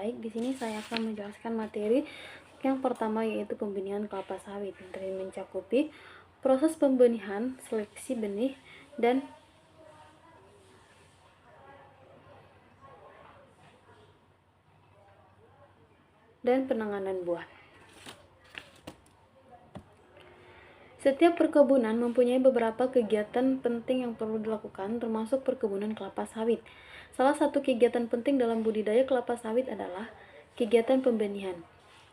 baik. Di sini saya akan menjelaskan materi yang pertama, yaitu pembenihan kelapa sawit, yang mencakupi proses pembenihan, seleksi benih, dan penanganan buah. Setiap perkebunan mempunyai beberapa kegiatan penting yang perlu dilakukan, termasuk perkebunan kelapa sawit. Salah satu kegiatan penting dalam budidaya kelapa sawit adalah kegiatan pembenihan.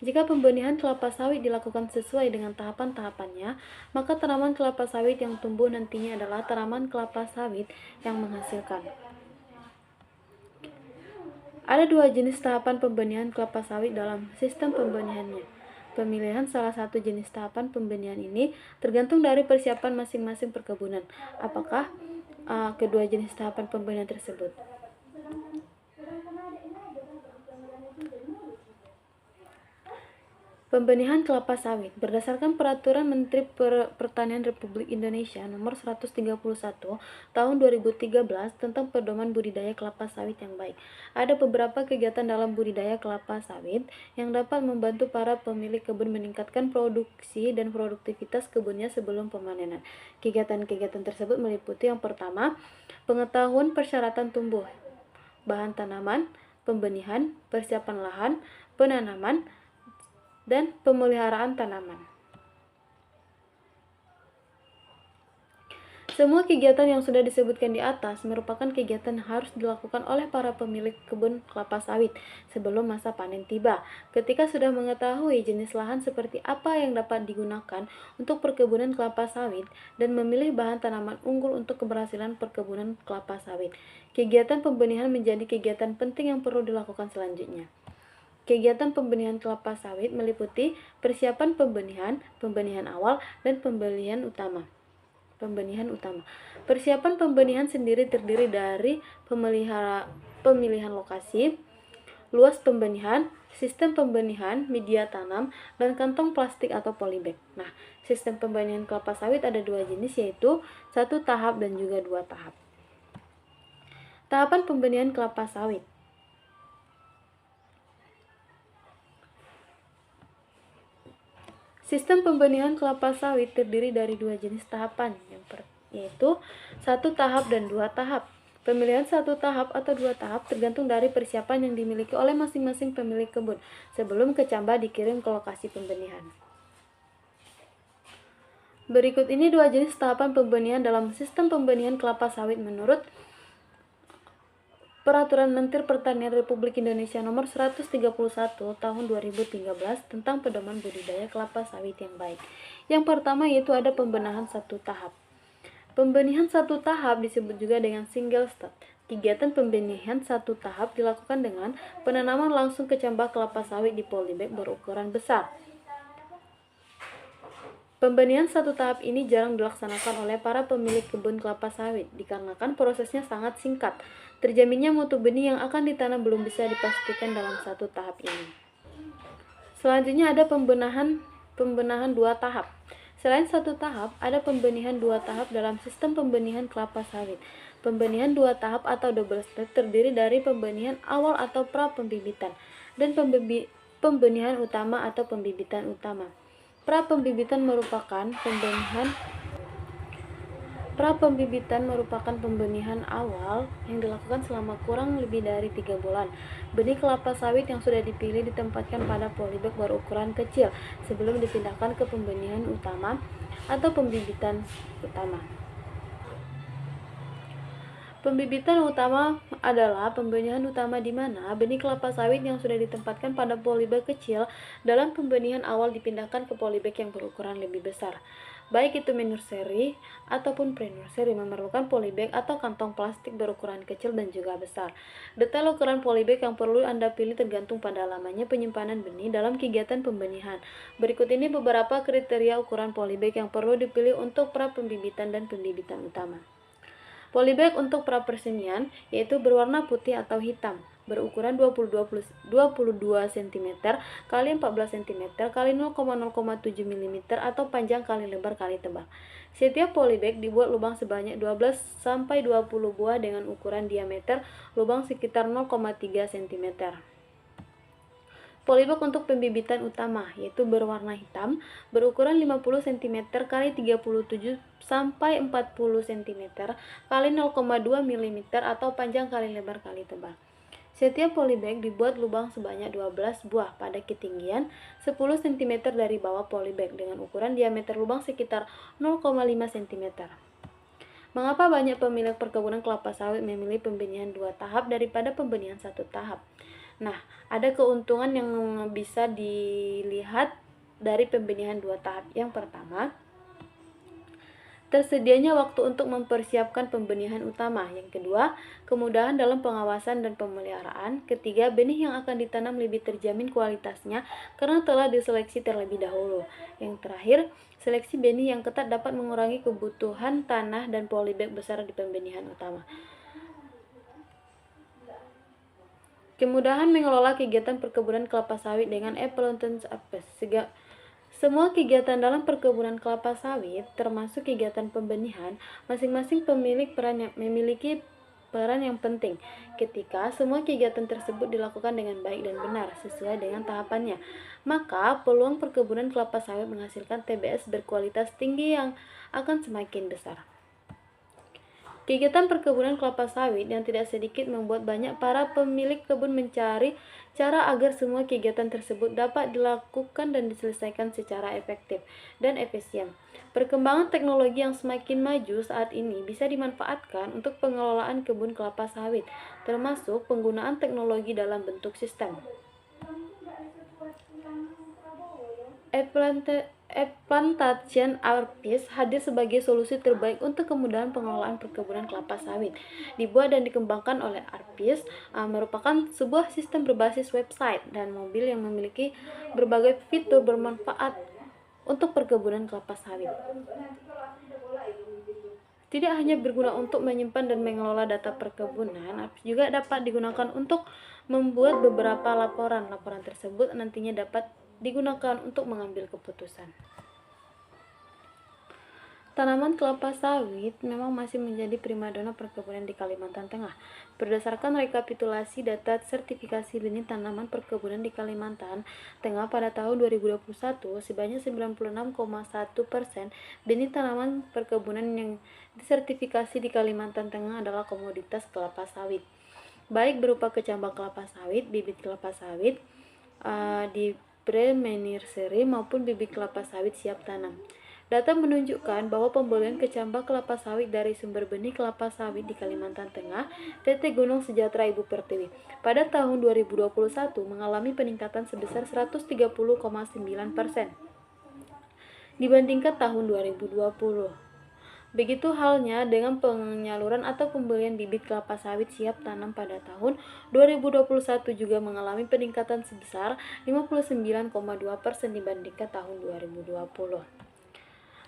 Jika pembenihan kelapa sawit dilakukan sesuai dengan tahapan-tahapannya, maka tanaman kelapa sawit yang tumbuh nantinya adalah tanaman kelapa sawit yang menghasilkan. Ada dua jenis tahapan pembenihan kelapa sawit dalam sistem pembenihannya. Pemilihan salah satu jenis tahapan pembenihan ini tergantung dari persiapan masing-masing perkebunan. Apakah kedua jenis tahapan pembenihan tersebut? Pembenihan kelapa sawit berdasarkan Peraturan Menteri Pertanian Republik Indonesia Nomor 131 Tahun 2013 tentang Pedoman Budidaya Kelapa Sawit yang baik. Ada beberapa kegiatan dalam budidaya kelapa sawit yang dapat membantu para pemilik kebun meningkatkan produksi dan produktivitas kebunnya sebelum pemanenan. Kegiatan-kegiatan tersebut meliputi yang pertama, pengetahuan persyaratan tumbuh, bahan tanaman, pembenihan, persiapan lahan, penanaman, dan pemeliharaan tanaman. Semua kegiatan yang sudah disebutkan di atas merupakan kegiatan yang harus dilakukan oleh para pemilik kebun kelapa sawit sebelum masa panen tiba. Ketika sudah mengetahui jenis lahan seperti apa yang dapat digunakan untuk perkebunan kelapa sawit dan memilih bahan tanaman unggul untuk keberhasilan perkebunan kelapa sawit, kegiatan pembenihan menjadi kegiatan penting yang perlu dilakukan selanjutnya. Kegiatan pembenihan kelapa sawit meliputi persiapan pembenihan, pembenihan awal, dan pembenihan utama. Persiapan pembenihan sendiri terdiri dari pemilihan lokasi, luas pembenihan, sistem pembenihan, media tanam, dan kantong plastik atau polybag. Nah, sistem pembenihan kelapa sawit ada dua jenis, yaitu 1 tahap dan juga 2 tahap. Tahapan pembenihan kelapa sawit. Sistem pembenihan kelapa sawit terdiri dari dua jenis tahapan, yaitu 1 tahap dan 2 tahap. Pemilihan 1 tahap atau 2 tahap tergantung dari persiapan yang dimiliki oleh masing-masing pemilik kebun sebelum kecambah dikirim ke lokasi pembenihan. Berikut ini dua jenis tahapan pembenihan dalam sistem pembenihan kelapa sawit menurut Peraturan Menteri Pertanian Republik Indonesia Nomor 131 Tahun 2013 tentang Pedoman Budidaya Kelapa Sawit yang baik. Yang pertama yaitu ada pembenahan 1 tahap. Pembenihan 1 tahap disebut juga dengan single stud. Kegiatan pembenihan 1 tahap dilakukan dengan penanaman langsung ke cambah kelapa sawit di polybag berukuran besar. Pembenihan 1 tahap ini jarang dilaksanakan oleh para pemilik kebun kelapa sawit dikarenakan prosesnya sangat singkat. Terjaminnya mutu benih yang akan ditanam belum bisa dipastikan dalam 1 tahap ini. Selanjutnya ada pembenahan 2 tahap. Selain 1 tahap, ada pembenihan 2 tahap dalam sistem pembenihan kelapa sawit. Pembenihan 2 tahap atau double step terdiri dari pembenihan awal atau pra pembibitan dan pembenihan utama atau pembibitan utama. Pra pembibitan merupakan pembenihan awal yang dilakukan selama kurang lebih dari 3 bulan. Benih kelapa sawit yang sudah dipilih ditempatkan pada polybag berukuran kecil sebelum dipindahkan ke pembenihan utama atau pembibitan utama. Pembibitan utama adalah pembenihan utama di mana benih kelapa sawit yang sudah ditempatkan pada polybag kecil dalam pembenihan awal dipindahkan ke polybag yang berukuran lebih besar. Baik itu nursery ataupun pre-nursery memerlukan polybag atau kantong plastik berukuran kecil dan juga besar. Detail ukuran polybag yang perlu Anda pilih tergantung pada lamanya penyimpanan benih dalam kegiatan pembenihan. Berikut ini beberapa kriteria ukuran polybag yang perlu dipilih untuk pra pembibitan dan pembibitan utama. Polybag untuk pra persenian yaitu berwarna putih atau hitam, berukuran 22 cm x 14 cm x 0,07 mm atau panjang kali lebar kali tebal. Setiap polybag dibuat lubang sebanyak 12-20 buah dengan ukuran diameter lubang sekitar 0,3 cm. Polybag untuk pembibitan utama yaitu berwarna hitam, berukuran 50 cm x 37 sampai 40 cm x 0,2 mm atau panjang kali lebar kali tebal. Setiap polybag dibuat lubang sebanyak 12 buah pada ketinggian 10 cm dari bawah polybag dengan ukuran diameter lubang sekitar 0,5 cm. Mengapa banyak pemilik perkebunan kelapa sawit memilih pembenihan 2 tahap daripada pembenihan 1 tahap? Nah, ada keuntungan yang bisa dilihat dari pembenihan 2 tahap. Yang pertama, tersedianya waktu untuk mempersiapkan pembenihan utama. Yang kedua, kemudahan dalam pengawasan dan pemeliharaan. Ketiga, benih yang akan ditanam lebih terjamin kualitasnya karena telah diseleksi terlebih dahulu. Yang terakhir, seleksi benih yang ketat dapat mengurangi kebutuhan tanah dan polybag besar di pembenihan utama. Kemudahan mengelola kegiatan perkebunan kelapa sawit dengan Appleton's Apes. Semua kegiatan dalam perkebunan kelapa sawit, termasuk kegiatan pembenihan, masing-masing memiliki peran yang penting. Ketika semua kegiatan tersebut dilakukan dengan baik dan benar, sesuai dengan tahapannya, maka peluang perkebunan kelapa sawit menghasilkan TBS berkualitas tinggi yang akan semakin besar. Kegiatan perkebunan kelapa sawit yang tidak sedikit membuat banyak para pemilik kebun mencari cara agar semua kegiatan tersebut dapat dilakukan dan diselesaikan secara efektif dan efisien. Perkembangan teknologi yang semakin maju saat ini bisa dimanfaatkan untuk pengelolaan kebun kelapa sawit, termasuk penggunaan teknologi dalam bentuk sistem. Plantation Apes hadir sebagai solusi terbaik untuk kemudahan pengelolaan perkebunan kelapa sawit. Dibuat dan dikembangkan oleh Apes merupakan sebuah sistem berbasis website dan mobil yang memiliki berbagai fitur bermanfaat untuk perkebunan kelapa sawit. Tidak hanya berguna untuk menyimpan dan mengelola data perkebunan, Apes juga dapat digunakan untuk membuat beberapa laporan. Laporan tersebut nantinya dapat digunakan untuk mengambil keputusan. Tanaman kelapa sawit memang masih menjadi primadona perkebunan di Kalimantan Tengah. Berdasarkan rekapitulasi data sertifikasi benih tanaman perkebunan di Kalimantan Tengah pada tahun 2021, sebanyak 96,1% benih tanaman perkebunan yang disertifikasi di Kalimantan Tengah adalah komoditas kelapa sawit, baik berupa kecambah kelapa sawit, bibit kelapa sawit di pre-nursery maupun bibit kelapa sawit siap tanam. Data menunjukkan bahwa pembelian kecambah kelapa sawit dari sumber benih kelapa sawit di Kalimantan Tengah, PT Gunung Sejahtera Ibu Pertiwi, pada tahun 2021 mengalami peningkatan sebesar 130,9% dibandingkan tahun 2020. Begitu halnya dengan penyaluran atau pembelian bibit kelapa sawit siap tanam pada tahun 2021 juga mengalami peningkatan sebesar 59,2% dibandingkan tahun 2020.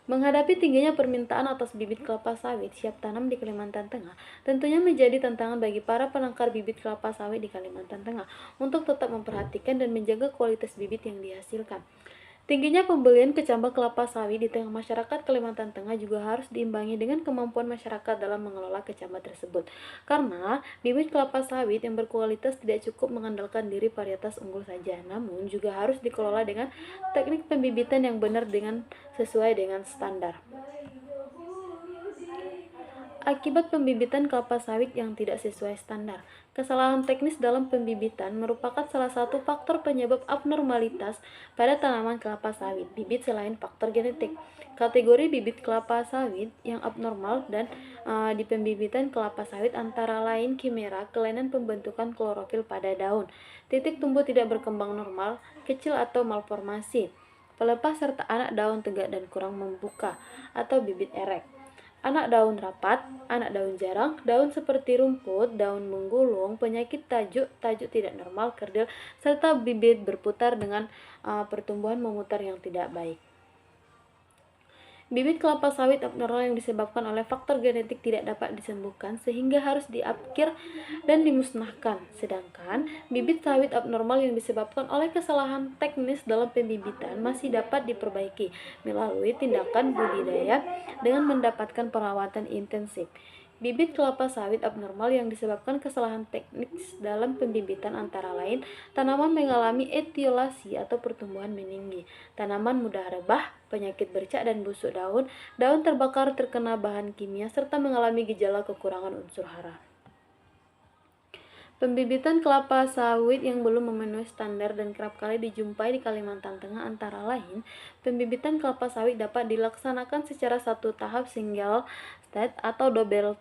Menghadapi tingginya permintaan atas bibit kelapa sawit siap tanam di Kalimantan Tengah, tentunya menjadi tantangan bagi para penangkar bibit kelapa sawit di Kalimantan Tengah untuk tetap memperhatikan dan menjaga kualitas bibit yang dihasilkan. Tingginya pembelian kecambah kelapa sawit di tengah masyarakat Kalimantan Tengah juga harus diimbangi dengan kemampuan masyarakat dalam mengelola kecambah tersebut. Karena bibit kelapa sawit yang berkualitas tidak cukup mengandalkan diri varietas unggul saja, namun juga harus dikelola dengan teknik pembibitan yang benar dengan sesuai dengan standar. Akibat pembibitan kelapa sawit yang tidak sesuai standar. Kesalahan teknis dalam pembibitan merupakan salah satu faktor penyebab abnormalitas pada tanaman kelapa sawit bibit selain faktor genetik. Kategori bibit kelapa sawit yang abnormal dan di pembibitan kelapa sawit antara lain kimera, kelainan pembentukan klorofil pada daun, titik tumbuh tidak berkembang normal, kecil atau malformasi, pelepas serta anak daun tegak dan kurang membuka atau bibit erek. Anak daun rapat, anak daun jarang, daun seperti rumput, daun menggulung, penyakit tajuk tidak normal, kerdil, serta bibit berputar dengan pertumbuhan memutar yang tidak baik. Bibit kelapa sawit abnormal yang disebabkan oleh faktor genetik tidak dapat disembuhkan sehingga harus diapkir dan dimusnahkan. Sedangkan bibit sawit abnormal yang disebabkan oleh kesalahan teknis dalam pembibitan masih dapat diperbaiki melalui tindakan budidaya dengan mendapatkan perawatan intensif. Bibit kelapa sawit abnormal yang disebabkan kesalahan teknis dalam pembibitan antara lain tanaman mengalami etiolasi atau pertumbuhan meninggi, tanaman mudah rebah, penyakit bercak dan busuk daun, daun terbakar terkena bahan kimia, serta mengalami gejala kekurangan unsur hara. Pembibitan kelapa sawit yang belum memenuhi standar dan kerap kali dijumpai di Kalimantan Tengah antara lain, pembibitan kelapa sawit dapat dilaksanakan secara satu tahap single stage atau double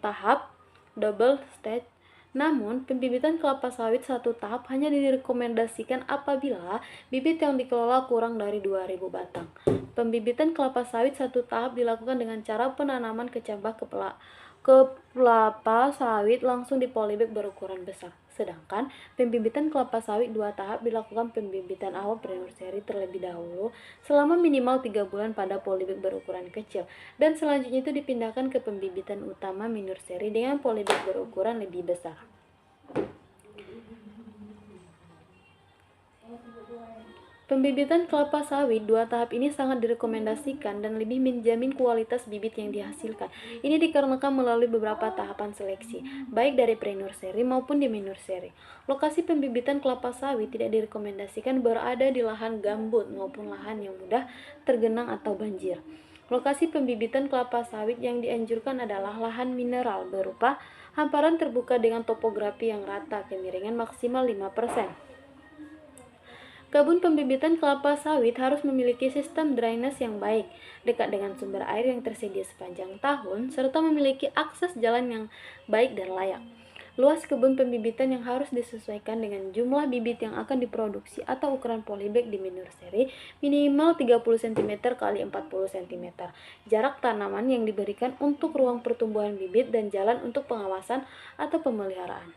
stage. Namun, pembibitan kelapa sawit satu tahap hanya direkomendasikan apabila bibit yang dikelola kurang dari 2.000 batang. Pembibitan kelapa sawit satu tahap dilakukan dengan cara penanaman kecambah kelapa sawit langsung di polybag berukuran besar. Sedangkan pembibitan kelapa sawit 2 tahap dilakukan pembibitan awal pre-nursery terlebih dahulu selama minimal 3 bulan pada polybag berukuran kecil, dan selanjutnya itu dipindahkan ke pembibitan utama nursery dengan polybag berukuran lebih besar. Pembibitan kelapa sawit 2 tahap ini sangat direkomendasikan dan lebih menjamin kualitas bibit yang dihasilkan. Ini dikarenakan melalui beberapa tahapan seleksi, baik dari pre-nursery maupun di nursery. Lokasi pembibitan kelapa sawit tidak direkomendasikan berada di lahan gambut maupun lahan yang mudah tergenang atau banjir. Lokasi pembibitan kelapa sawit yang dianjurkan adalah lahan mineral berupa hamparan terbuka dengan topografi yang rata, kemiringan maksimal 5%. Kebun pembibitan kelapa sawit harus memiliki sistem drainase yang baik, dekat dengan sumber air yang tersedia sepanjang tahun, serta memiliki akses jalan yang baik dan layak. Luas kebun pembibitan yang harus disesuaikan dengan jumlah bibit yang akan diproduksi atau ukuran polybag di nursery minimal 30 cm x 40 cm. Jarak tanaman yang diberikan untuk ruang pertumbuhan bibit dan jalan untuk pengawasan atau pemeliharaan.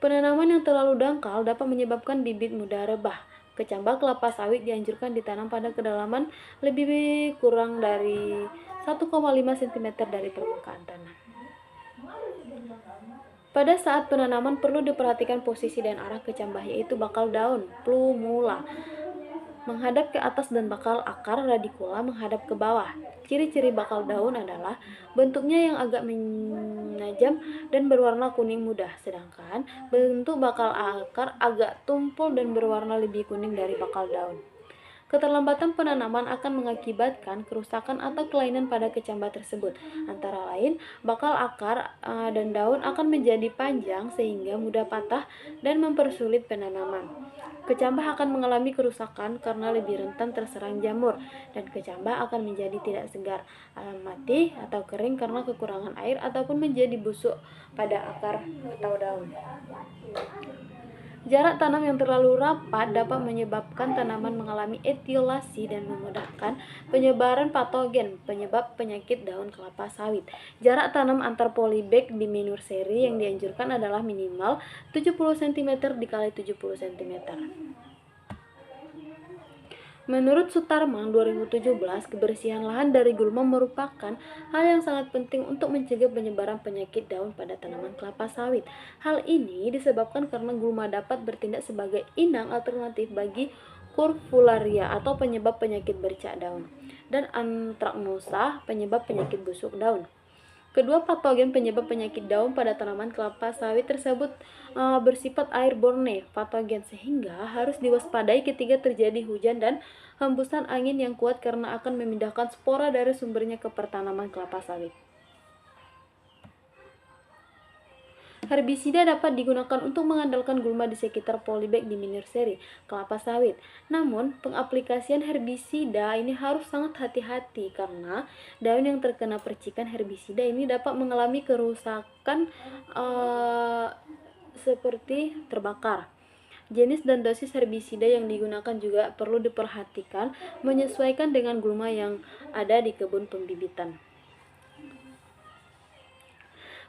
Penanaman yang terlalu dangkal dapat menyebabkan bibit mudah rebah. Kecambah kelapa sawit dianjurkan ditanam pada kedalaman lebih kurang dari 1,5 cm dari permukaan tanah. Pada saat penanaman perlu diperhatikan posisi dan arah kecambah, yaitu bakal daun, plumula, menghadap ke atas dan bakal akar radikula menghadap ke bawah. Ciri-ciri bakal daun adalah bentuknya yang agak menajam dan berwarna kuning muda, sedangkan bentuk bakal akar agak tumpul dan berwarna lebih kuning dari bakal daun. Keterlambatan penanaman akan mengakibatkan kerusakan atau kelainan pada kecambah tersebut. Antara lain, bakal akar dan daun akan menjadi panjang sehingga mudah patah dan mempersulit penanaman. Kecambah akan mengalami kerusakan karena lebih rentan terserang jamur, dan kecambah akan menjadi tidak segar, mati atau kering karena kekurangan air, ataupun menjadi busuk pada akar atau daun. Jarak tanam yang terlalu rapat dapat menyebabkan tanaman mengalami etiolasi dan memudahkan penyebaran patogen penyebab penyakit daun kelapa sawit. Jarak tanam antar polybag di nursery yang dianjurkan adalah minimal 70 cm dikali 70 cm. Menurut Sutarman 2017, kebersihan lahan dari gulma merupakan hal yang sangat penting untuk mencegah penyebaran penyakit daun pada tanaman kelapa sawit. Hal ini disebabkan karena gulma dapat bertindak sebagai inang alternatif bagi Curvularia atau penyebab penyakit bercak daun, dan Anthracnosa penyebab penyakit busuk daun. Kedua patogen penyebab penyakit daun pada tanaman kelapa sawit tersebut bersifat airborne patogen, sehingga harus diwaspadai ketika terjadi hujan dan hembusan angin yang kuat karena akan memindahkan spora dari sumbernya ke pertanaman kelapa sawit. Herbisida dapat digunakan untuk mengandalkan gulma di sekitar polybag di nursery kelapa sawit. Namun, pengaplikasian herbisida ini harus sangat hati-hati karena daun yang terkena percikan herbisida ini dapat mengalami kerusakan seperti terbakar. Jenis dan dosis herbisida yang digunakan juga perlu diperhatikan, menyesuaikan dengan gulma yang ada di kebun pembibitan.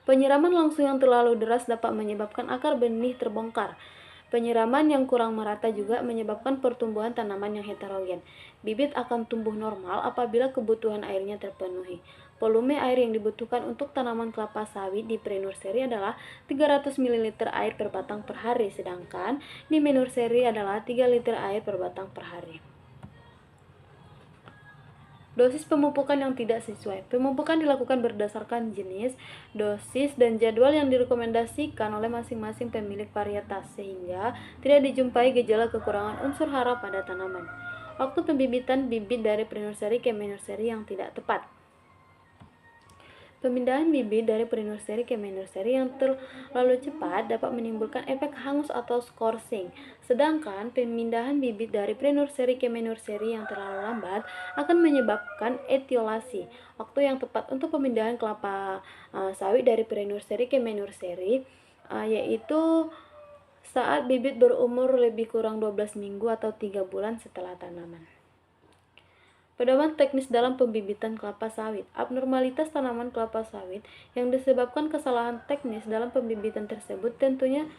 Penyiraman langsung yang terlalu deras dapat menyebabkan akar benih terbongkar. Penyiraman yang kurang merata juga menyebabkan pertumbuhan tanaman yang heterogen. Bibit akan tumbuh normal apabila kebutuhan airnya terpenuhi. Volume air yang dibutuhkan untuk tanaman kelapa sawit di pre-nursery adalah 300 ml air per batang per hari, sedangkan di nursery adalah 3 liter air per batang per hari. Dosis pemupukan yang tidak sesuai. Pemupukan dilakukan berdasarkan jenis, dosis, dan jadwal yang direkomendasikan oleh masing-masing pemilik varietas, sehingga tidak dijumpai gejala kekurangan unsur hara pada tanaman. Waktu pembibitan bibit dari pre-nursery ke main-nursery yang tidak tepat. Pemindahan bibit dari pre-nursery ke main-nursery yang terlalu cepat dapat menimbulkan efek hangus atau scorching. Sedangkan pemindahan bibit dari pre-nursery ke main-nursery yang terlalu lambat akan menyebabkan etiolasi. Waktu yang tepat untuk pemindahan kelapa sawit dari pre-nursery ke main-nursery yaitu saat bibit berumur lebih kurang 12 minggu atau 3 bulan setelah tanaman. Pedoman teknis dalam pembibitan kelapa sawit. Abnormalitas tanaman kelapa sawit yang disebabkan kesalahan teknis dalam pembibitan tersebut tentunya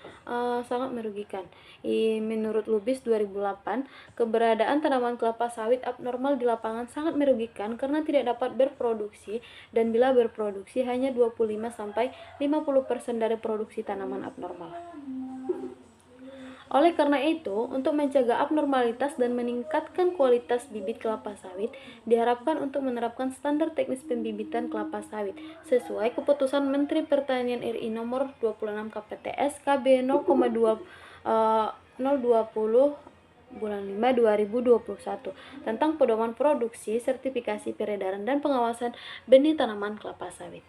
sangat merugikan. Menurut Lubis 2008, keberadaan tanaman kelapa sawit abnormal di lapangan sangat merugikan karena tidak dapat berproduksi, dan bila berproduksi hanya 25-50% dari produksi tanaman abnormal. Oleh karena itu, untuk mencegah abnormalitas dan meningkatkan kualitas bibit kelapa sawit, diharapkan untuk menerapkan standar teknis pembibitan kelapa sawit sesuai keputusan Menteri Pertanian RI nomor 26 KPTS KB 0,20 bulan 5 2021 tentang pedoman produksi, sertifikasi, peredaran, dan pengawasan benih tanaman kelapa sawit.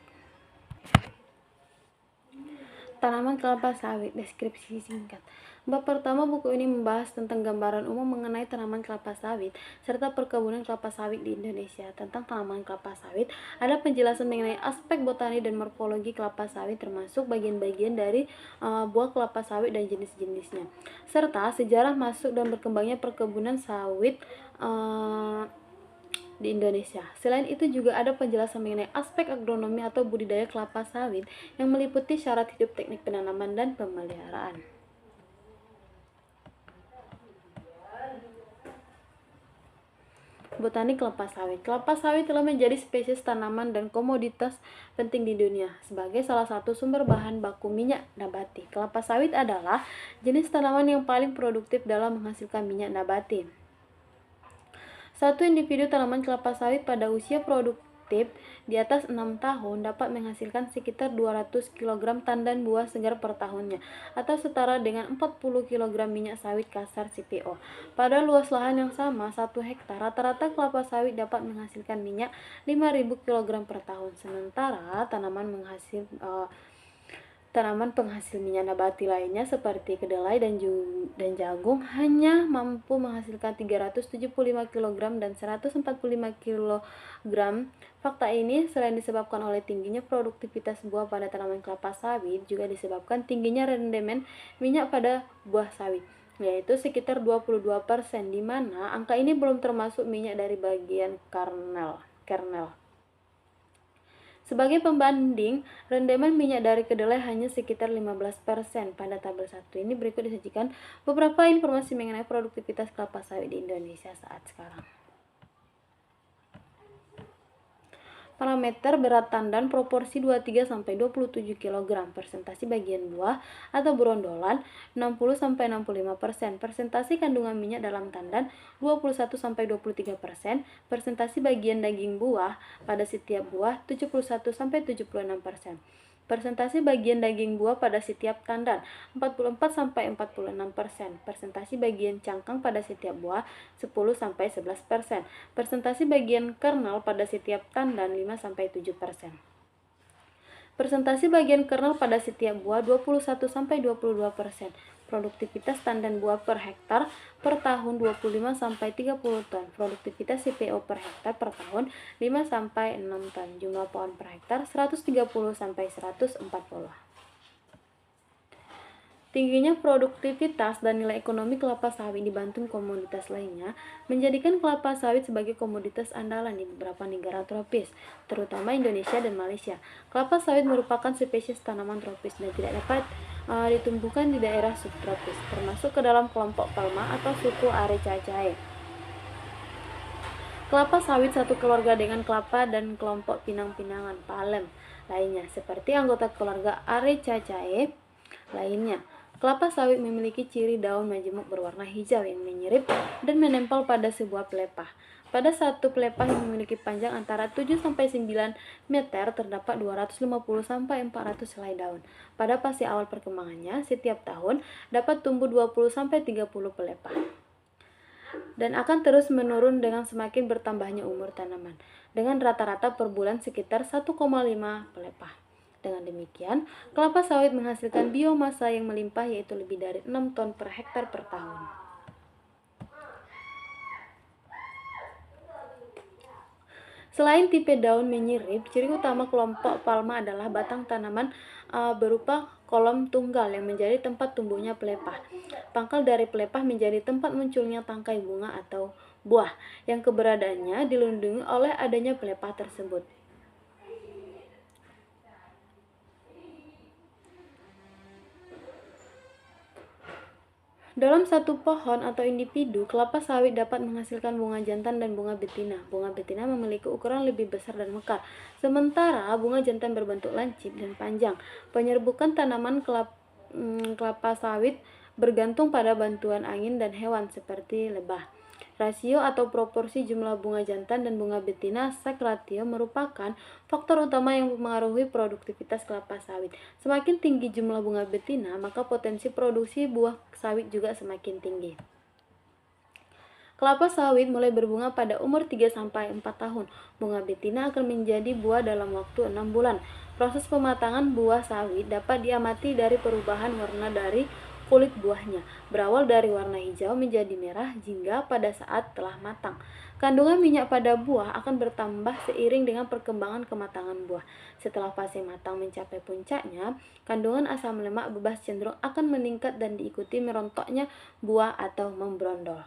Tanaman kelapa sawit, deskripsi singkat. Bab pertama buku ini membahas tentang gambaran umum mengenai tanaman kelapa sawit serta perkebunan kelapa sawit di Indonesia. Tentang tanaman kelapa sawit, ada penjelasan mengenai aspek botani dan morfologi kelapa sawit termasuk bagian-bagian dari buah kelapa sawit dan jenis-jenisnya, serta sejarah masuk dan berkembangnya perkebunan sawit di Indonesia. Selain itu juga ada penjelasan mengenai aspek agronomi atau budidaya kelapa sawit yang meliputi syarat hidup, teknik penanaman, dan pemeliharaan. Botani kelapa sawit. Kelapa sawit telah menjadi spesies tanaman dan komoditas penting di dunia sebagai salah satu sumber bahan baku minyak nabati. Kelapa sawit adalah jenis tanaman yang paling produktif dalam menghasilkan minyak nabati. Satu individu tanaman kelapa sawit pada usia produktif di atas 6 tahun dapat menghasilkan sekitar 200 kg tandan buah segar per tahunnya, atau setara dengan 40 kg minyak sawit kasar CPO. Pada luas lahan yang sama, 1 hektar, rata-rata kelapa sawit dapat menghasilkan minyak 5.000 kg per tahun, sementara tanaman penghasil minyak nabati lainnya seperti kedelai dan jagung hanya mampu menghasilkan 375 kg dan 145 kg. Fakta ini selain disebabkan oleh tingginya produktivitas buah pada tanaman kelapa sawit, juga disebabkan tingginya rendemen minyak pada buah sawit, yaitu sekitar 22%, di mana angka ini belum termasuk minyak dari bagian kernel. Sebagai pembanding, rendemen minyak dari kedelai hanya sekitar 15%. Pada tabel 1 ini berikut disajikan beberapa informasi mengenai produktivitas kelapa sawit di Indonesia saat sekarang. Parameter berat tandan proporsi 23-27 kg, persentase bagian buah atau berondolan 60-65%, persentase kandungan minyak dalam tandan 21-23%, persentase bagian daging buah pada setiap buah 71-76%, persentase bagian daging buah pada setiap tandan 44-46%, persentase bagian cangkang pada setiap buah 10-11%, persentase bagian kernel pada setiap tandan 5-7%. Persentase bagian kernel pada setiap buah 21-22%. Produktivitas tandan buah per hektar per tahun 25-30 ton. Produktivitas CPO per hektar per tahun 5-6 ton. Jumlah pohon per hektar 130-140. Tingginya produktivitas dan nilai ekonomi kelapa sawit dibantu komoditas lainnya menjadikan kelapa sawit sebagai komoditas andalan di beberapa negara tropis, terutama Indonesia dan Malaysia. Kelapa sawit merupakan spesies tanaman tropis dan tidak dapat ditumbuhkan di daerah subtropis, termasuk ke dalam kelompok palma atau suku Arecaceae. Kelapa sawit satu keluarga dengan kelapa dan kelompok pinang-pinangan palem lainnya, seperti anggota keluarga Arecaceae lainnya. Kelapa sawit memiliki ciri daun majemuk berwarna hijau yang menyirip dan menempel pada sebuah pelepah. Pada satu pelepah yang memiliki panjang antara 7-9 meter, terdapat 250-400 helai daun. Pada fase awal perkembangannya, setiap tahun dapat tumbuh 20-30 pelepah, dan akan terus menurun dengan semakin bertambahnya umur tanaman, dengan rata-rata per bulan sekitar 1,5 pelepah. Dengan demikian, kelapa sawit menghasilkan biomasa yang melimpah, yaitu lebih dari 6 ton per hektar per tahun. Selain tipe daun menyirip, ciri utama kelompok palma adalah batang tanaman berupa kolom tunggal yang menjadi tempat tumbuhnya pelepah. Pangkal dari pelepah menjadi tempat munculnya tangkai bunga atau buah, yang keberadaannya dilindungi oleh adanya pelepah tersebut. Dalam satu pohon atau individu, kelapa sawit dapat menghasilkan bunga jantan dan bunga betina. Bunga betina memiliki ukuran lebih besar dan mekar, sementara bunga jantan berbentuk lancip dan panjang. Penyerbukan tanaman kelapa sawit bergantung pada bantuan angin dan hewan seperti lebah. Rasio atau proporsi jumlah bunga jantan dan bunga betina sex ratio merupakan faktor utama yang mempengaruhi produktivitas kelapa sawit. Semakin tinggi jumlah bunga betina, maka potensi produksi buah sawit juga semakin tinggi. Kelapa sawit mulai berbunga pada umur 3-4 tahun. Bunga betina akan menjadi buah dalam waktu 6 bulan. Proses pematangan buah sawit dapat diamati dari perubahan warna dari kulit buahnya, berawal dari warna hijau menjadi merah hingga pada saat telah matang. Kandungan minyak pada buah akan bertambah seiring dengan perkembangan kematangan buah. Setelah fase matang mencapai puncaknya, kandungan asam lemak bebas cenderung akan meningkat dan diikuti merontoknya buah atau membrondol.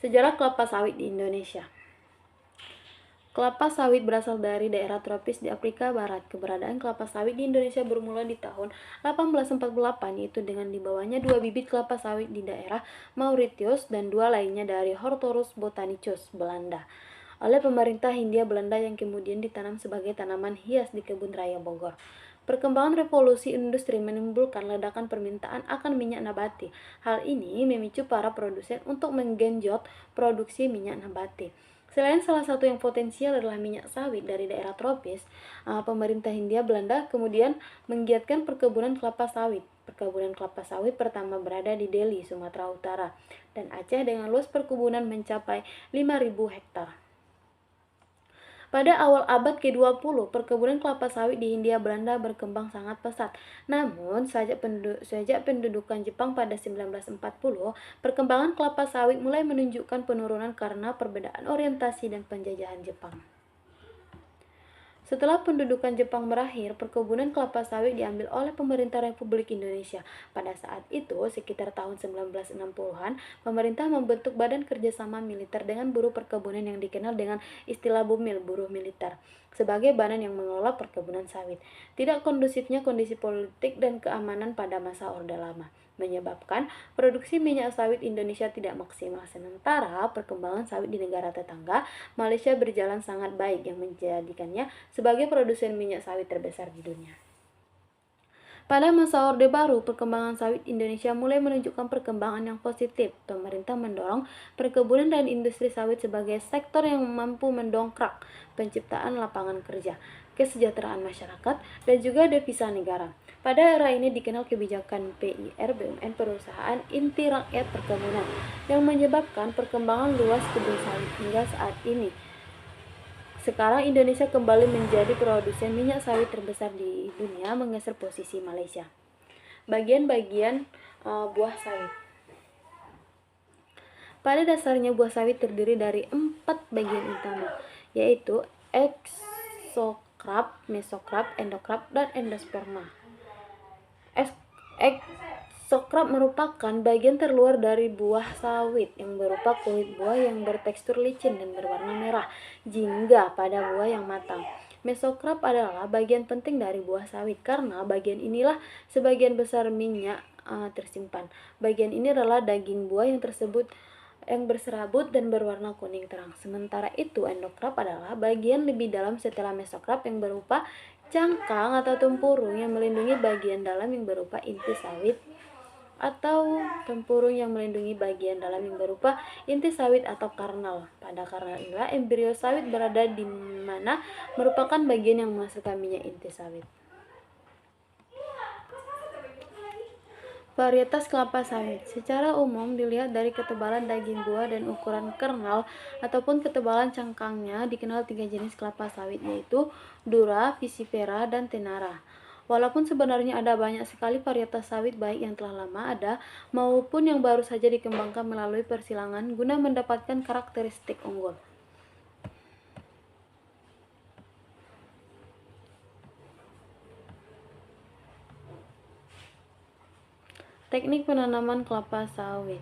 Sejarah kelapa sawit di Indonesia. Kelapa sawit berasal dari daerah tropis di Afrika Barat. Keberadaan kelapa sawit di Indonesia bermula di tahun 1848, yaitu dengan dibawanya 2 bibit kelapa sawit di daerah Mauritius dan 2 lainnya dari Hortorus botanicus, Belanda, oleh pemerintah Hindia Belanda, yang kemudian ditanam sebagai tanaman hias di kebun raya Bogor. Perkembangan revolusi industri menimbulkan ledakan permintaan akan minyak nabati. Hal ini memicu para produsen untuk menggenjot produksi minyak nabati. Selain salah satu yang potensial adalah minyak sawit dari daerah tropis, pemerintah Hindia Belanda kemudian menggiatkan perkebunan kelapa sawit. Perkebunan kelapa sawit pertama berada di Delhi, Sumatera Utara, dan Aceh dengan luas perkebunan mencapai 5.000 hektar. Pada awal abad ke-20, perkebunan kelapa sawit di Hindia Belanda berkembang sangat pesat. Namun, sejak pendudukan Jepang pada 1940, perkembangan kelapa sawit mulai menunjukkan penurunan karena perbedaan orientasi dan penjajahan Jepang. Setelah pendudukan Jepang berakhir, perkebunan kelapa sawit diambil oleh pemerintah Republik Indonesia. Pada saat itu, sekitar tahun 1960-an, pemerintah membentuk Badan Kerjasama Militer dengan buruh perkebunan yang dikenal dengan istilah BUMIL, buruh militer, sebagai badan yang mengelola perkebunan sawit. Tidak kondusifnya kondisi politik dan keamanan pada masa Orde Lama menyebabkan produksi minyak sawit Indonesia tidak maksimal. Sementara perkembangan sawit di negara tetangga, Malaysia, berjalan sangat baik, yang menjadikannya sebagai produsen minyak sawit terbesar di dunia. Pada masa Orde Baru, perkembangan sawit Indonesia mulai menunjukkan perkembangan yang positif. Pemerintah mendorong perkebunan dan industri sawit sebagai sektor yang mampu mendongkrak penciptaan lapangan kerja, kesejahteraan masyarakat, dan juga devisa negara. Pada era ini dikenal kebijakan PIR BUMN, perusahaan inti rakyat perkebunan, yang menyebabkan perkembangan luas kebun sawit hingga saat ini. Sekarang Indonesia kembali menjadi produsen minyak sawit terbesar di dunia, menggeser posisi Malaysia. Bagian-bagian buah sawit. Pada dasarnya buah sawit terdiri dari 4 bagian utama, yaitu eksokrap, mesokrap, endokrap, dan endosperma. Eksokrap merupakan bagian terluar dari buah sawit yang berupa kulit buah yang bertekstur licin dan berwarna merah jingga pada buah yang matang. Mesokrap adalah bagian penting dari buah sawit karena bagian inilah sebagian besar minyak tersimpan. Bagian ini adalah daging buah yang berserabut dan berwarna kuning terang. Sementara itu, endokrap adalah bagian lebih dalam setelah mesokrap yang berupa Cangkang atau tempurung yang melindungi bagian dalam yang berupa inti sawit atau tempurung yang melindungi bagian dalam yang berupa inti sawit atau karnel. Pada karnel inilah embrio sawit berada di mana merupakan bagian yang menghasilkan minyak inti sawit. Varietas kelapa sawit secara umum dilihat dari ketebalan daging buah dan ukuran kernel ataupun ketebalan cangkangnya. Dikenal 3 jenis kelapa sawit, yaitu Dura, Pisifera, dan Tenara. Walaupun sebenarnya ada banyak sekali varietas sawit baik yang telah lama ada maupun yang baru saja dikembangkan melalui persilangan guna mendapatkan karakteristik unggul. Teknik penanaman kelapa sawit.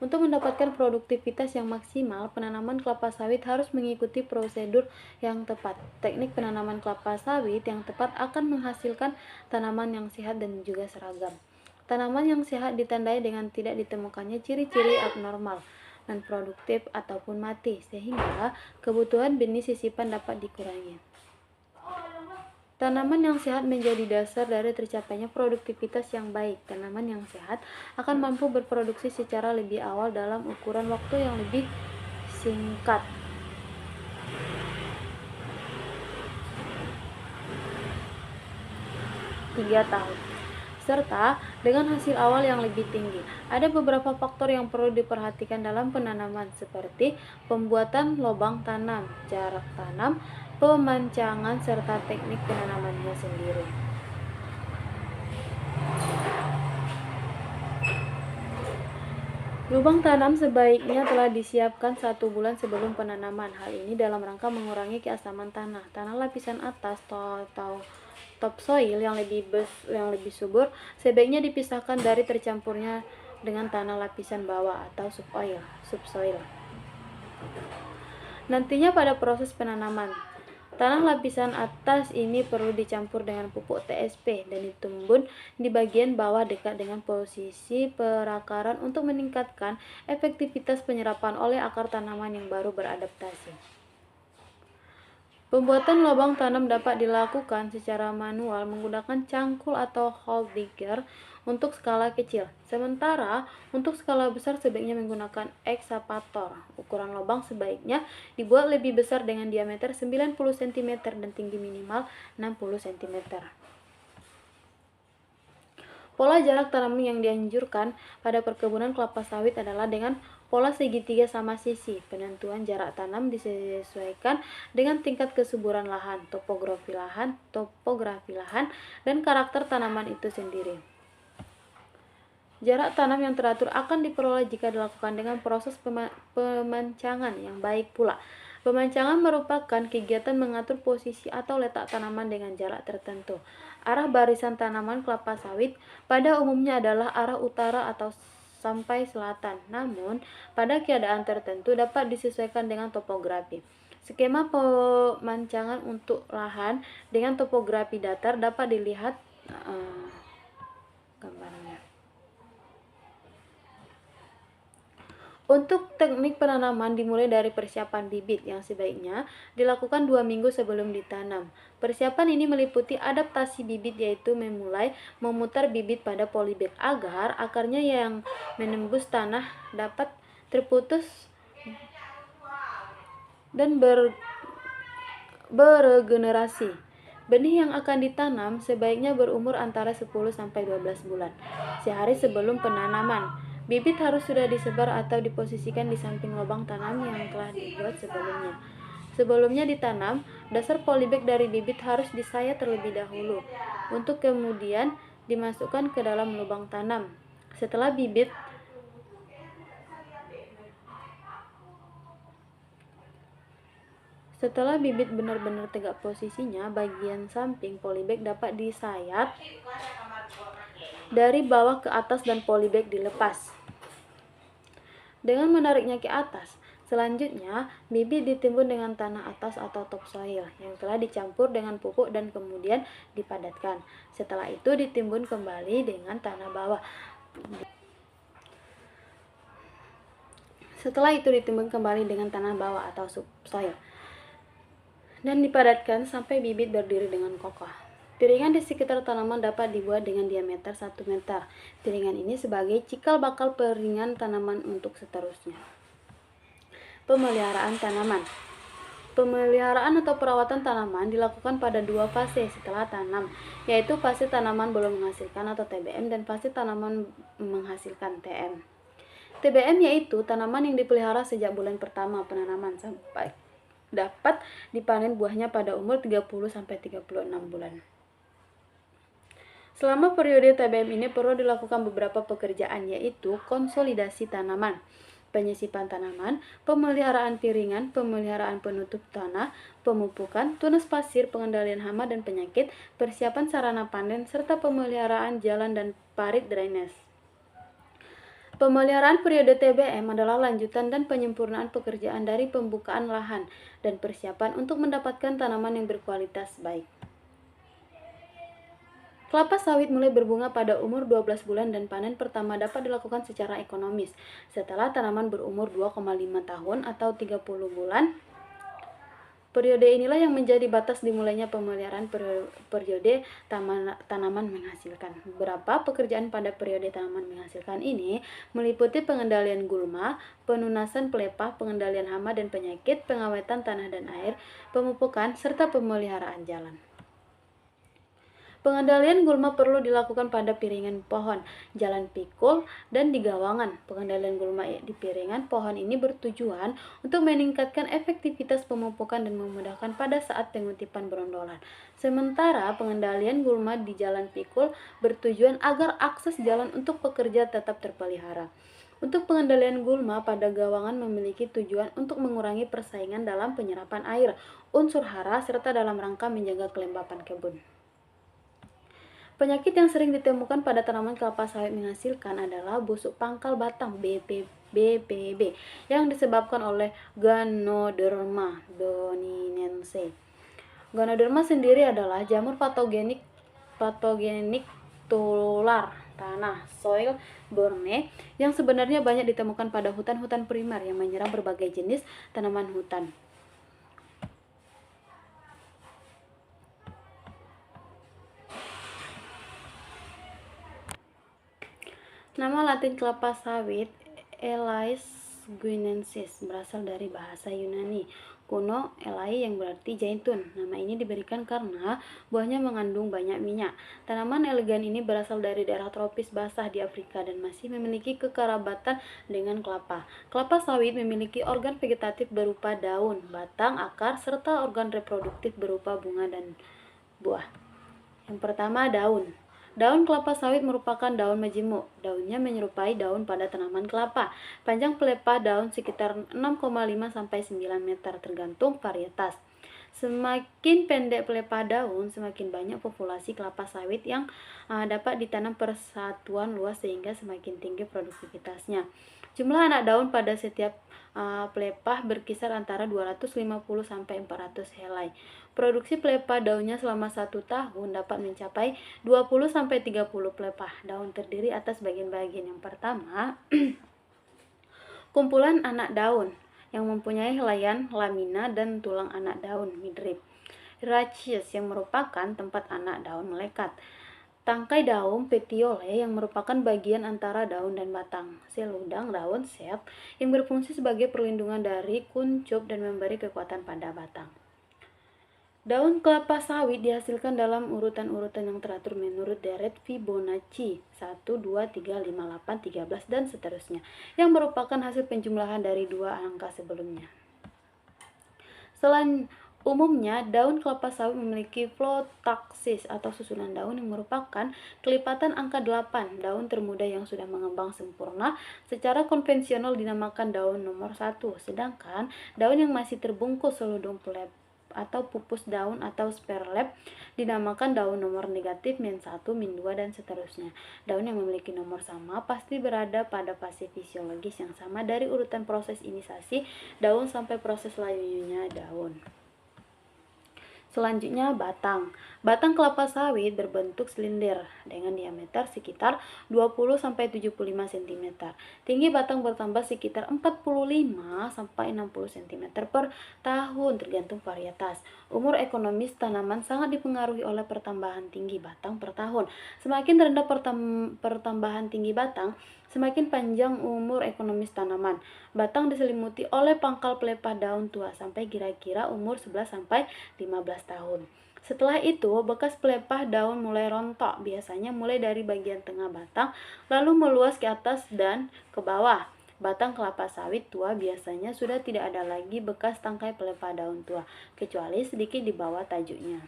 Untuk mendapatkan produktivitas yang maksimal, penanaman kelapa sawit harus mengikuti prosedur yang tepat. Teknik penanaman kelapa sawit yang tepat akan menghasilkan tanaman yang sehat dan juga seragam. Tanaman yang sehat ditandai dengan tidak ditemukannya ciri-ciri abnormal, non produktif ataupun mati, sehingga kebutuhan benih sisipan dapat dikurangi. Tanaman yang sehat menjadi dasar dari tercapainya produktivitas yang baik. Tanaman yang sehat akan mampu berproduksi secara lebih awal dalam ukuran waktu yang lebih singkat. Tiga tahun, serta dengan hasil awal yang lebih tinggi. Ada beberapa faktor yang perlu diperhatikan dalam penanaman, seperti pembuatan lubang tanam, jarak tanam, pemancangan, serta teknik penanamannya sendiri. Lubang tanam sebaiknya telah disiapkan 1 bulan sebelum penanaman. Hal ini dalam rangka mengurangi keasaman tanah. Tanah lapisan atas atau topsoil yang lebih subur sebaiknya dipisahkan dari tercampurnya dengan tanah lapisan bawah atau subsoil. Nantinya pada proses penanaman, tanah lapisan atas ini perlu dicampur dengan pupuk TSP dan ditimbun di bagian bawah dekat dengan posisi perakaran untuk meningkatkan efektivitas penyerapan oleh akar tanaman yang baru beradaptasi. Pembuatan lubang tanam dapat dilakukan secara manual menggunakan cangkul atau hole digger untuk skala kecil. Sementara untuk skala besar sebaiknya menggunakan ekskavator. Ukuran lubang sebaiknya dibuat lebih besar dengan diameter 90 cm dan tinggi minimal 60 cm. Pola jarak tanam yang dianjurkan pada perkebunan kelapa sawit adalah dengan pola segitiga sama sisi. Penentuan jarak tanam disesuaikan dengan tingkat kesuburan lahan, topografi lahan, dan karakter tanaman itu sendiri. Jarak tanam yang teratur akan diperoleh jika dilakukan dengan proses pemancangan yang baik pula. Pemancangan merupakan kegiatan mengatur posisi atau letak tanaman dengan jarak tertentu. Arah barisan tanaman kelapa sawit pada umumnya adalah arah utara atau sampai selatan, namun pada keadaan tertentu dapat disesuaikan dengan topografi. Skema pemancangan untuk lahan dengan topografi datar dapat dilihat gambarnya. Untuk teknik penanaman dimulai dari persiapan bibit yang sebaiknya dilakukan 2 minggu sebelum ditanam. Persiapan ini meliputi adaptasi bibit, yaitu memulai memutar bibit pada polybag agar akarnya yang menembus tanah dapat terputus dan beregenerasi. Benih yang akan ditanam sebaiknya berumur antara 10-12 bulan. Sehari sebelum penanaman, bibit harus sudah disebar atau diposisikan di samping lubang tanam yang telah dibuat sebelumnya. Sebelumnya ditanam, dasar polybag dari bibit harus disayat terlebih dahulu, untuk kemudian dimasukkan ke dalam lubang tanam. Setelah bibit benar-benar tegak posisinya, bagian samping polybag dapat disayat dari bawah ke atas dan polybag dilepas. Dengan menariknya ke atas, selanjutnya bibit ditimbun dengan tanah atas atau topsoil yang telah dicampur dengan pupuk dan kemudian dipadatkan. Setelah itu ditimbun kembali dengan tanah bawah. Atau subsoil. dan dipadatkan sampai bibit berdiri dengan kokoh. Piringan di sekitar tanaman dapat dibuat dengan diameter 1 meter. Piringan ini sebagai cikal bakal piringan tanaman untuk seterusnya. Pemeliharaan tanaman. Pemeliharaan atau perawatan tanaman dilakukan pada dua fase setelah tanam, yaitu fase tanaman belum menghasilkan atau TBM dan fase tanaman menghasilkan TM. TBM yaitu tanaman yang dipelihara sejak bulan pertama penanaman sampai dapat dipanen buahnya pada umur 30-36 bulan. Selama periode TBM ini perlu dilakukan beberapa pekerjaan, yaitu konsolidasi tanaman, penyisipan tanaman, pemeliharaan piringan, pemeliharaan penutup tanah, pemupukan, tunas pasir, pengendalian hama dan penyakit, persiapan sarana panen, serta pemeliharaan jalan dan parit drainase. Pemeliharaan periode TBM adalah lanjutan dan penyempurnaan pekerjaan dari pembukaan lahan dan persiapan untuk mendapatkan tanaman yang berkualitas baik. Kelapa sawit mulai berbunga pada umur 12 bulan dan panen pertama dapat dilakukan secara ekonomis setelah tanaman berumur 2,5 tahun atau 30 bulan. Periode inilah yang menjadi batas dimulainya pemeliharaan periode tanaman menghasilkan. Beberapa pekerjaan pada periode tanaman menghasilkan ini meliputi pengendalian gulma, penunasan pelepah, pengendalian hama dan penyakit, pengawetan tanah dan air, pemupukan, serta pemeliharaan jalan. Pengendalian gulma perlu dilakukan pada piringan pohon, jalan pikul, dan di gawangan. Pengendalian gulma di piringan pohon ini bertujuan untuk meningkatkan efektivitas pemupukan dan memudahkan pada saat pengutipan berondolan. Sementara pengendalian gulma di jalan pikul bertujuan agar akses jalan untuk pekerja tetap terpelihara. Untuk pengendalian gulma pada gawangan memiliki tujuan untuk mengurangi persaingan dalam penyerapan air, unsur hara, serta dalam rangka menjaga kelembapan kebun. Penyakit yang sering ditemukan pada tanaman kelapa sawit menghasilkan adalah busuk pangkal batang BPB yang disebabkan oleh Ganoderma doninense. Ganoderma sendiri adalah jamur patogenik tular tanah soil borne yang sebenarnya banyak ditemukan pada hutan-hutan primer yang menyerang berbagai jenis tanaman hutan. Nama latin kelapa sawit Elais guinensis berasal dari bahasa Yunani kuno elai yang berarti zaitun. Nama ini diberikan karena buahnya mengandung banyak minyak. Tanaman elegan ini berasal dari daerah tropis basah di Afrika dan masih memiliki kekerabatan dengan kelapa. Kelapa sawit memiliki organ vegetatif berupa daun, batang, akar, serta organ reproduktif berupa bunga dan buah. Yang pertama, daun. Daun kelapa sawit merupakan daun majemuk. Daunnya menyerupai daun pada tanaman kelapa. Panjang pelepah daun sekitar 6,5 sampai 9 meter tergantung varietas. Semakin pendek pelepah daun, semakin banyak populasi kelapa sawit yang dapat ditanam persatuan luas sehingga semakin tinggi produktivitasnya. Jumlah anak daun pada setiap pelepah berkisar antara 250 sampai 400 helai. Produksi pelepah daunnya selama 1 tahun dapat mencapai 20 sampai 30 pelepah. Daun terdiri atas bagian-bagian. Yang pertama, kumpulan anak daun yang mempunyai helaian, lamina, dan tulang anak daun midrib. Rachis yang merupakan tempat anak daun melekat. Tangkai daun petiole yang merupakan bagian antara daun dan batang. Sel udang daun sep yang berfungsi sebagai perlindungan dari kuncup dan memberi kekuatan pada batang. Daun kelapa sawit dihasilkan dalam urutan-urutan yang teratur menurut deret Fibonacci 1, 2, 3, 5, 8, 13, dan seterusnya, yang merupakan hasil penjumlahan dari dua angka sebelumnya. Selain umumnya, daun kelapa sawit memiliki flotaksis atau susunan daun yang merupakan kelipatan angka 8. Daun termuda yang sudah mengembang sempurna secara konvensional dinamakan daun nomor 1, sedangkan daun yang masih terbungkus seludung atau pupus daun atau spare lab dinamakan daun nomor negatif -1, -2, dan seterusnya. Daun yang memiliki nomor sama pasti berada pada fase fisiologis yang sama dari urutan proses inisasi daun sampai proses layunya daun. Selanjutnya batang. Batang kelapa sawit berbentuk silinder dengan diameter sekitar 20-75 cm. Tinggi batang bertambah sekitar 45-60 cm per tahun tergantung varietas. Umur ekonomis tanaman sangat dipengaruhi oleh pertambahan tinggi batang per tahun. Semakin rendah pertambahan tinggi batang, semakin panjang umur ekonomis tanaman. Batang diselimuti oleh pangkal pelepah daun tua sampai kira-kira umur 11-15 tahun. Setelah itu, bekas pelepah daun mulai rontok, biasanya mulai dari bagian tengah batang, lalu meluas ke atas dan ke bawah. Batang kelapa sawit tua biasanya sudah tidak ada lagi bekas tangkai pelepah daun tua, kecuali sedikit di bawah tajuknya.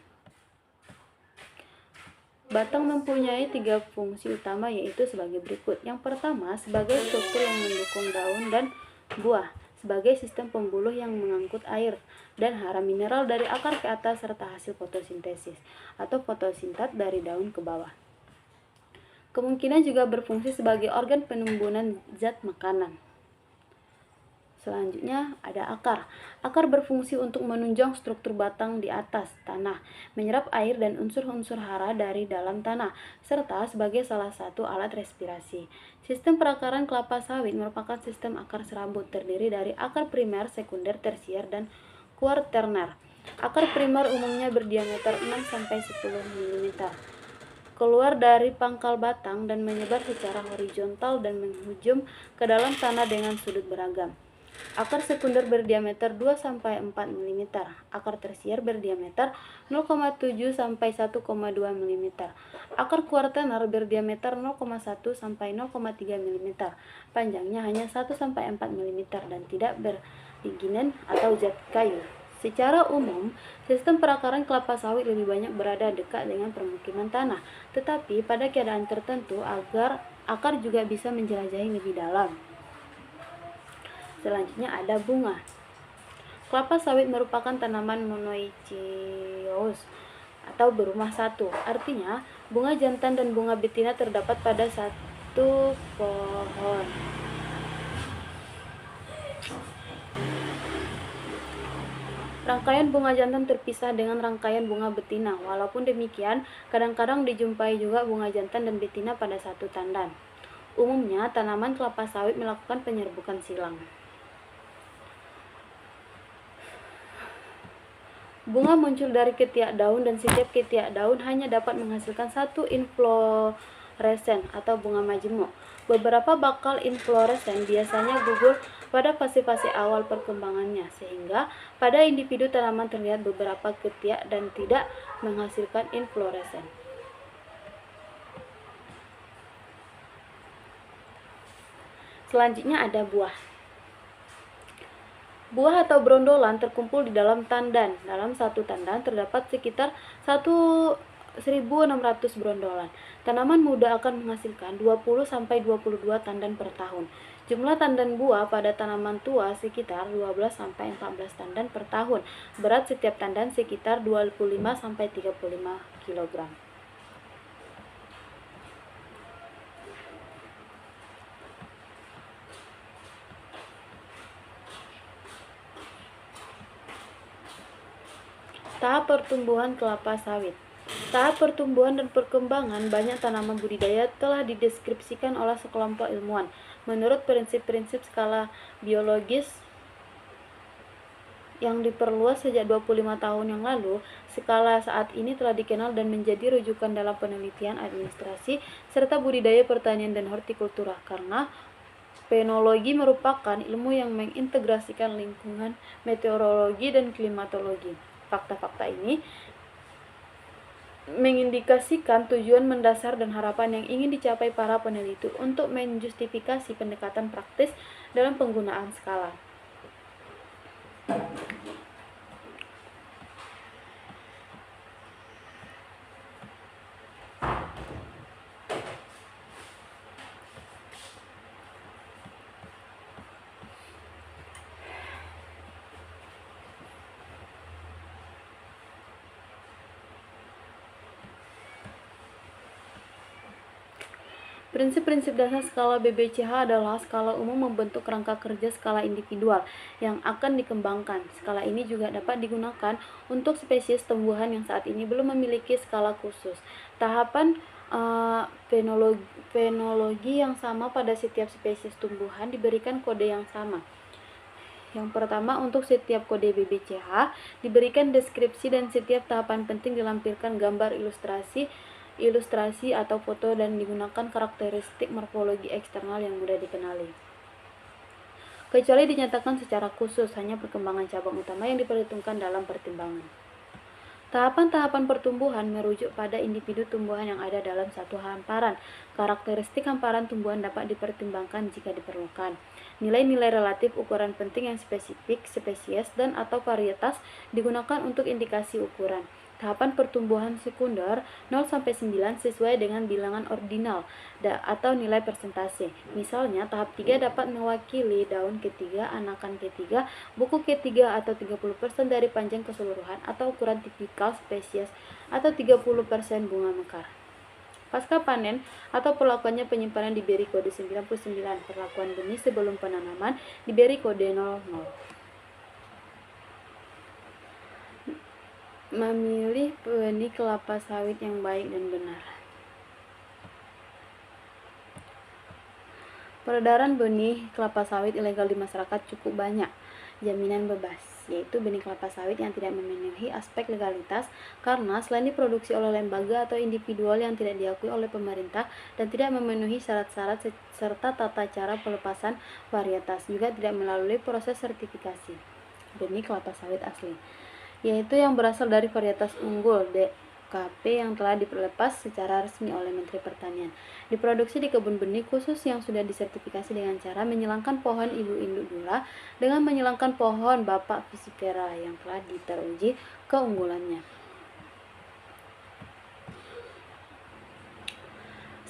Batang mempunyai 3 fungsi utama, yaitu sebagai berikut. Yang pertama, sebagai struktur yang mendukung daun dan buah, sebagai sistem pembuluh yang mengangkut air dan hara mineral dari akar ke atas serta hasil fotosintesis atau fotosintat dari daun ke bawah. Kemungkinan juga berfungsi sebagai organ penimbunan zat makanan. Selanjutnya ada akar. Akar berfungsi untuk menunjang struktur batang di atas tanah, menyerap air dan unsur-unsur hara dari dalam tanah, serta sebagai salah satu alat respirasi. Sistem perakaran kelapa sawit merupakan sistem akar serabut, terdiri dari akar primer, sekunder, tersier, dan kuaterner. Akar primer umumnya berdiameter 6-10 mm. Keluar dari pangkal batang dan menyebar secara horizontal dan menghujam ke dalam tanah dengan sudut beragam. Akar sekunder berdiameter 2-4 mm. Akar tersier berdiameter 0,7-1,2 mm. Akar kuartener berdiameter 0,1-0,3 mm. Panjangnya hanya 1-4 mm dan tidak berlignin atau zat kayu. Secara umum, sistem perakaran kelapa sawit lebih banyak berada dekat dengan permukiman tanah, tetapi pada keadaan tertentu akar juga bisa menjelajahi lebih dalam. Selanjutnya ada bunga. Kelapa sawit merupakan tanaman monoecious atau berumah satu. Artinya, bunga jantan dan bunga betina terdapat pada satu pohon. Rangkaian bunga jantan terpisah dengan rangkaian bunga betina. Walaupun demikian, kadang-kadang dijumpai juga bunga jantan dan betina pada satu tandan. Umumnya, tanaman kelapa sawit melakukan penyerbukan silang. Bunga muncul dari ketiak daun dan setiap ketiak daun hanya dapat menghasilkan satu infloresen atau bunga majemuk. Beberapa bakal infloresen biasanya gugur pada fase-fase awal perkembangannya, sehingga pada individu tanaman terlihat beberapa ketiak dan tidak menghasilkan infloresen. Selanjutnya ada buah. Buah atau brondolan terkumpul di dalam tandan. Dalam satu tandan terdapat sekitar 1.600 brondolan. Tanaman muda akan menghasilkan 20-22 tandan per tahun. Jumlah tandan buah pada tanaman tua sekitar 12-14 tandan per tahun. Berat setiap tandan sekitar 25-35 kg. Tahap pertumbuhan kelapa sawit. Tahap pertumbuhan dan perkembangan banyak tanaman budidaya telah dideskripsikan oleh sekelompok ilmuwan. Menurut prinsip-prinsip skala biologis yang diperluas sejak 25 tahun yang lalu, skala saat ini telah dikenal dan menjadi rujukan dalam penelitian, administrasi, serta budidaya pertanian dan hortikultura, karena penologi merupakan ilmu yang mengintegrasikan lingkungan, meteorologi, dan klimatologi. Fakta-fakta ini mengindikasikan tujuan mendasar dan harapan yang ingin dicapai para peneliti untuk menjustifikasi pendekatan praktis dalam penggunaan skala. Prinsip-prinsip dasar skala BBCH adalah skala umum membentuk kerangka kerja skala individual yang akan dikembangkan. Skala ini juga dapat digunakan untuk spesies tumbuhan yang saat ini belum memiliki skala khusus. Tahapan fenologi yang sama pada setiap spesies tumbuhan diberikan kode yang sama. Yang pertama, untuk setiap kode BBCH diberikan deskripsi dan setiap tahapan penting dilampirkan gambar ilustrasi atau foto dan digunakan karakteristik morfologi eksternal yang mudah dikenali. Kecuali dinyatakan secara khusus, hanya perkembangan cabang utama yang diperhitungkan dalam pertimbangan. Tahapan-tahapan pertumbuhan merujuk pada individu tumbuhan yang ada dalam satu hamparan. Karakteristik hamparan tumbuhan dapat dipertimbangkan jika diperlukan. Nilai-nilai relatif ukuran penting yang spesifik, spesies, dan atau varietas digunakan untuk indikasi ukuran. Tahapan pertumbuhan sekunder 0-9 sesuai dengan bilangan ordinal atau nilai persentase. Misalnya, tahap 3 dapat mewakili daun ketiga, anakan ketiga, buku ketiga atau 30% dari panjang keseluruhan atau ukuran tipikal spesies atau 30% bunga mekar. Pasca panen atau perlakuannya penyimpanan diberi kode 99. Perlakuan benih sebelum penanaman diberi kode 00. Memilih benih kelapa sawit yang baik dan benar. Peredaran benih kelapa sawit ilegal di masyarakat cukup banyak. Jaminan bebas, yaitu benih kelapa sawit yang tidak memenuhi aspek legalitas karena selain diproduksi oleh lembaga atau individual yang tidak diakui oleh pemerintah dan tidak memenuhi syarat-syarat serta tata cara pelepasan varietas, juga tidak melalui proses sertifikasi benih kelapa sawit asli, yaitu yang berasal dari varietas unggul DKP yang telah dilepas secara resmi oleh Menteri Pertanian. Diproduksi di kebun benih khusus yang sudah disertifikasi dengan cara menyilangkan pohon ibu induk dula dengan menyilangkan pohon bapak Visifera yang telah teruji keunggulannya.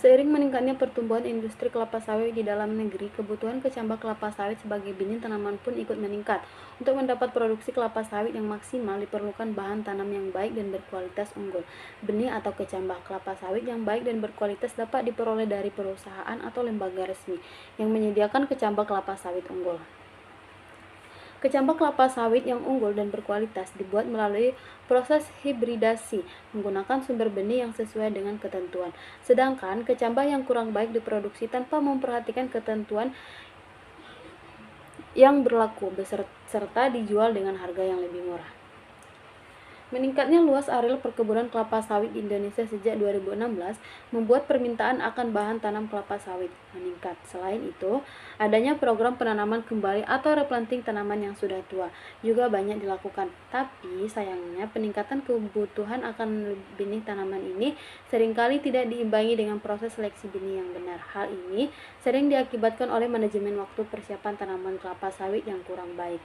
Seiring meningkatnya pertumbuhan industri kelapa sawit di dalam negeri, kebutuhan kecambah kelapa sawit sebagai benih tanaman pun ikut meningkat. Untuk mendapat produksi kelapa sawit yang maksimal, diperlukan bahan tanam yang baik dan berkualitas unggul. Benih atau kecambah kelapa sawit yang baik dan berkualitas dapat diperoleh dari perusahaan atau lembaga resmi yang menyediakan kecambah kelapa sawit unggul. Kecambah kelapa sawit yang unggul dan berkualitas dibuat melalui proses hibridasi menggunakan sumber benih yang sesuai dengan ketentuan. Sedangkan kecambah yang kurang baik diproduksi tanpa memperhatikan ketentuan yang berlaku serta dijual dengan harga yang lebih murah. Meningkatnya luas areal perkebunan kelapa sawit di Indonesia sejak 2016 membuat permintaan akan bahan tanam kelapa sawit meningkat. Selain itu, adanya program penanaman kembali atau replanting tanaman yang sudah tua juga banyak dilakukan. Tapi sayangnya peningkatan kebutuhan akan benih tanaman ini seringkali tidak diimbangi dengan proses seleksi benih yang benar. Hal ini sering diakibatkan oleh manajemen waktu persiapan tanaman kelapa sawit yang kurang baik,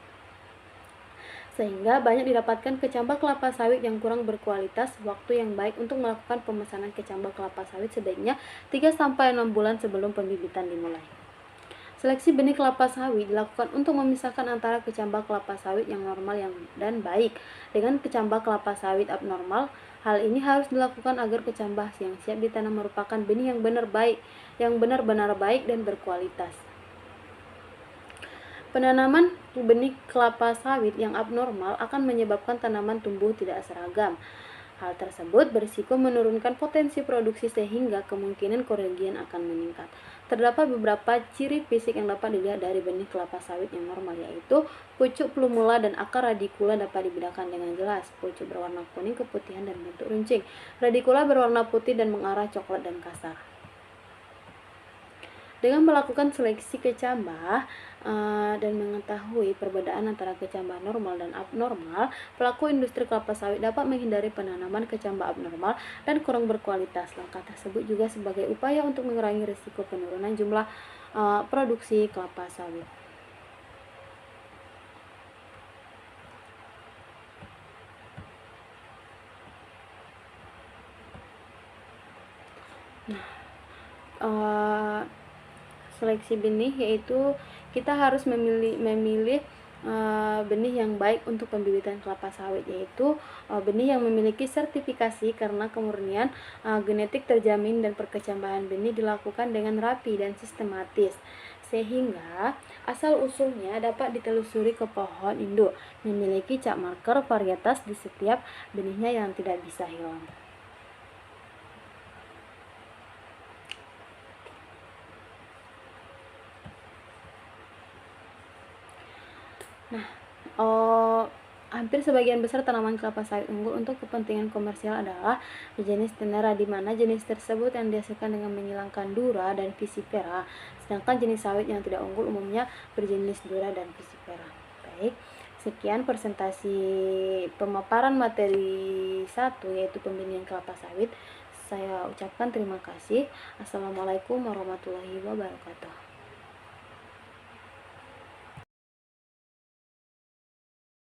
sehingga banyak didapatkan kecambah kelapa sawit yang kurang berkualitas. Waktu yang baik untuk melakukan pemesanan kecambah kelapa sawit sebaiknya 3-6 bulan sebelum pembibitan dimulai. Seleksi benih kelapa sawit dilakukan untuk memisahkan antara kecambah kelapa sawit yang normal dan baik dengan kecambah kelapa sawit abnormal. Hal ini harus dilakukan agar kecambah yang siap ditanam merupakan benih yang benar-benar baik dan berkualitas. Penanaman benih kelapa sawit yang abnormal akan menyebabkan tanaman tumbuh tidak seragam. Hal tersebut berisiko menurunkan potensi produksi sehingga kemungkinan kerugian akan meningkat. Terdapat beberapa ciri fisik yang dapat dilihat dari benih kelapa sawit yang normal, yaitu pucuk plumula dan akar radikula dapat dibedakan dengan jelas. Pucuk berwarna kuning, keputihan, dan bentuk runcing. Radikula berwarna putih dan mengarah coklat dan kasar. Dengan melakukan seleksi kecambah dan mengetahui perbedaan antara kecambah normal dan abnormal, pelaku industri kelapa sawit dapat menghindari penanaman kecambah abnormal dan kurang berkualitas. Langkah tersebut juga sebagai upaya untuk mengurangi risiko penurunan jumlah produksi kelapa sawit. Seleksi benih yaitu kita harus memilih benih yang baik untuk pembibitan kelapa sawit, yaitu benih yang memiliki sertifikasi karena kemurnian genetik terjamin dan perkecambahan benih dilakukan dengan rapi dan sistematis, sehingga asal-usulnya dapat ditelusuri ke pohon induk, memiliki cap marker varietas di setiap benihnya yang tidak bisa hilang. Nah, hampir sebagian besar tanaman kelapa sawit unggul untuk kepentingan komersial adalah jenis Tenera, di mana jenis tersebut yang dihasilkan dengan menghilangkan dura dan Pisipera, sedangkan jenis sawit yang tidak unggul umumnya berjenis dura dan Pisipera. Baik, sekian presentasi pemaparan materi 1, yaitu pembenihan kelapa sawit. Saya ucapkan terima kasih. Assalamualaikum warahmatullahi wabarakatuh.